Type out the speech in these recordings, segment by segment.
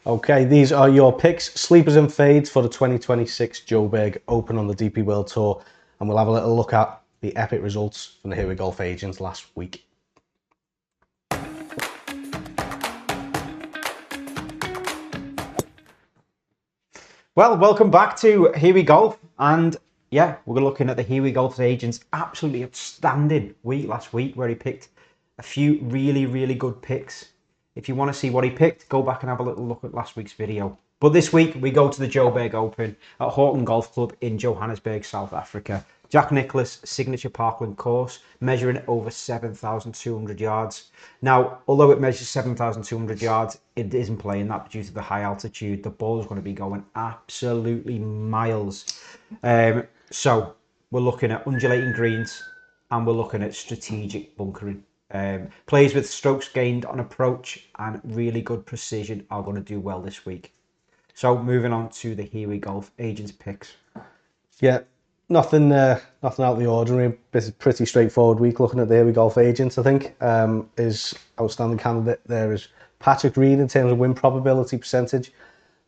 Okay, these are your picks, sleepers and fades for the 2026 Joburg Open on the DP World Tour. And we'll have a little look at the epic results from the Here We Golf agents last week. Well, welcome back to Here We Golf. And yeah, we're looking at the Here We Golf agent's absolutely outstanding week last week where he picked a few really good picks. If you want to see what he picked, go back and have a little look at last week's video. But this week, we go to the Joburg Open at Houghton Golf Club in Johannesburg, South Africa. Jack Nicklaus signature parkland course, measuring over 7,200 yards. Now, although it measures 7,200 yards, it isn't playing that due to the high altitude. The ball is going to be going absolutely miles. So we're looking at undulating greens and we're looking at strategic bunkering. Players with strokes gained on approach and really good precision are going to do well this week. So moving on to the Here We Golf agents picks. Yeah, nothing out of the ordinary. This is a pretty straightforward week looking at the Here We Golf agents, I think. His outstanding candidate there is Patrick Reed in terms of win probability percentage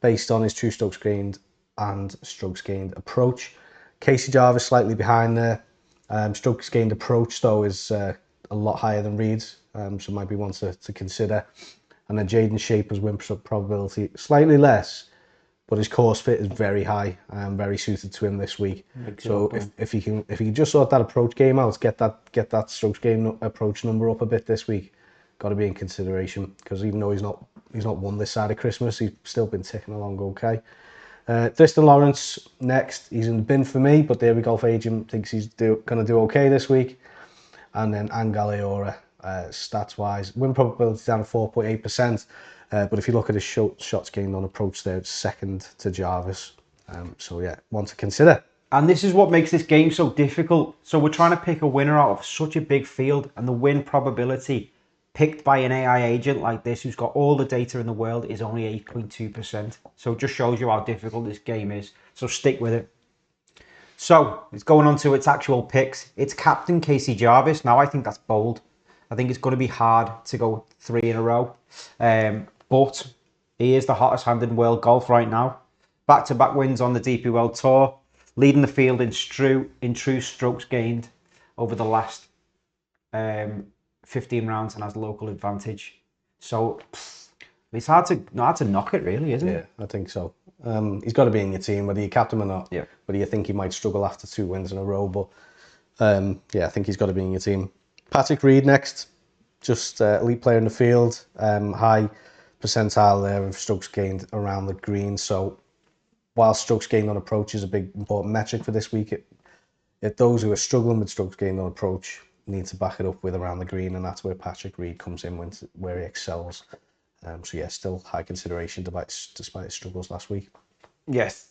based on his true strokes gained and strokes gained approach. Casey Jarvis slightly behind there. Strokes gained approach though is a lot higher than Reed's, so might be one to consider. And then Jaden Shaper's win probability slightly less, but his course fit is very high and very suited to him this week. So if he can just sort that approach game out, get that strokes game approach number up a bit this week, got to be in consideration, because even though he's not won this side of Christmas, he's still been ticking along okay. Tristan Lawrence next, he's in the bin for me, but the Here We Golf agent thinks he's going to do okay this week. And then Angel Ayora, stats wise, win probability down to 4.8%. But if you look at his shots gained on approach there, it's second to Jarvis. So yeah, one to consider. And this is what makes this game so difficult. So we're trying to pick a winner out of such a big field, and the win probability picked by an AI agent like this, who's got all the data in the world, is only 8.2%. So it just shows you how difficult this game is. So stick with it. So it's going on to its actual picks. It's captain Casey Jarvis. Now I think that's bold. I think it's going to be hard to go 3 in a row. But he is the hottest hand in world golf right now. Back-to-back wins on the DP World Tour. Leading the field in true strokes gained over the last 15 rounds and has local advantage. So it's hard to knock it really, isn't it? Yeah, I think so. He's got to be in your team, whether you captain him or not. Yeah. Whether you think he might struggle after 2 wins in a row, but yeah, I think he's got to be in your team. Patrick Reed next, just elite player in the field, high percentile there of strokes gained around the green. So while strokes gained on approach is a big important metric for this week, those who are struggling with strokes gained on approach need to back it up with around the green, and that's where Patrick Reed comes in, where he excels. So yeah, still high consideration despite his struggles last week. Yes.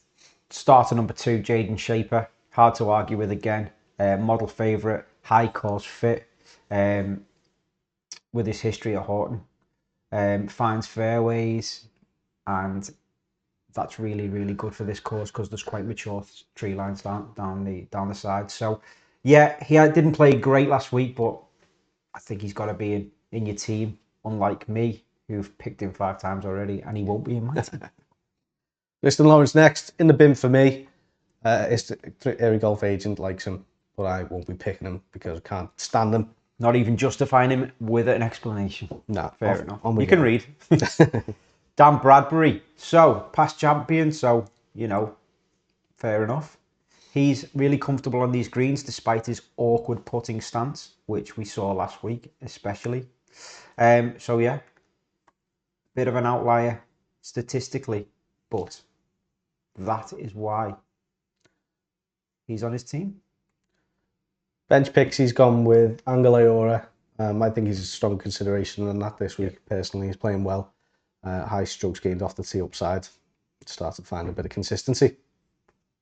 Starter number 2, Jaden Shaper. Hard to argue with again. Model favourite, high course fit, with his history at Houghton. Finds fairways, and that's really good for this course because there's quite mature tree lines down the side. So yeah, he didn't play great last week, but I think he's got to be in your team, unlike me, who've picked him 5 times already, and he won't be in my team. Tristan Lawrence next, in the bin for me. Every golf agent likes him, but I won't be picking him because I can't stand him. Not even justifying him with an explanation. Nah, fair enough. You can read. Dan Bradbury, so past champion, so fair enough. He's really comfortable on these greens despite his awkward putting stance, which we saw last week especially. So yeah, bit of an outlier statistically, but that is why he's on his team. Bench picks, he's gone with Angel Ayora. I think he's a strong consideration in that this week. Personally, he's playing well. High strokes gained off the tee upside. Started finding a bit of consistency.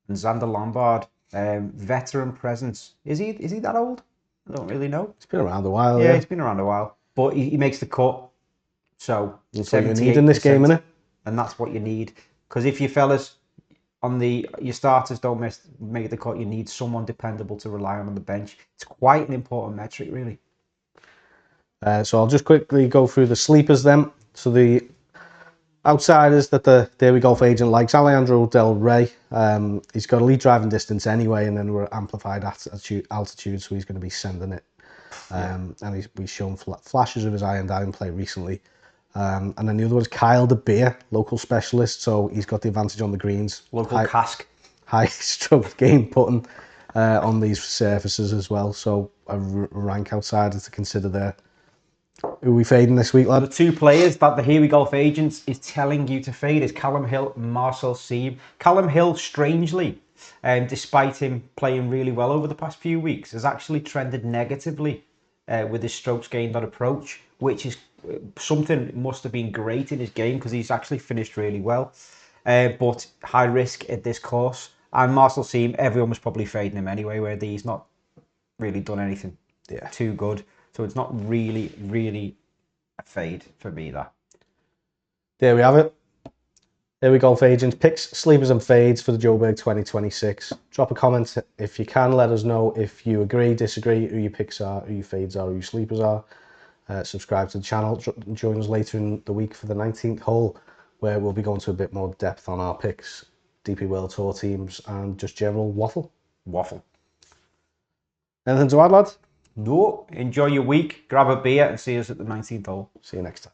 And Xander Lombard, veteran presence. Is he that old? I don't really know. He's been around a while. Yeah, he's been around a while, but he makes the cut. So that's what you need in this game, innit? And that's what you need, because if you fellas on your starters don't make the cut, you need someone dependable to rely on the bench. It's quite an important metric, really. So I'll just quickly go through the sleepers then. So the Outsiders that the There We Golf agent likes: Alejandro Del Rey. He's got elite driving distance anyway, and then we're amplified altitude, so he's going to be sending it. And we've shown flashes of his iron down play recently. And then the other one's Kyle De Beer, local specialist, so he's got the advantage on the greens. Local cask. High stroke game putting on these surfaces as well, so a rank outsider to consider there. Who are we fading this week, lad? The two players that the Here We Golf agents is telling you to fade is Callum Hill and Marcel Sieb. Callum Hill, strangely, despite him playing really well over the past few weeks, has actually trended negatively with his strokes gained on approach, which is something must have been great in his game because he's actually finished really well. But high risk at this course. And Marcel Sieb, everyone was probably fading him anyway, where he's not really done anything too good. So it's not really a fade for me, that. There we have it. Here we Golf agents picks, sleepers and fades for the Joburg 2026. Drop a comment if you can. Let us know if you agree, disagree, who your picks are, who your fades are, who your sleepers are. Subscribe to the channel. Join us later in the week for the 19th hole, where we'll be going to a bit more depth on our picks, DP World Tour teams, and just general waffle. Anything to add, lad? No. Enjoy your week. Grab a beer and see us at the 19th hole. See you next time.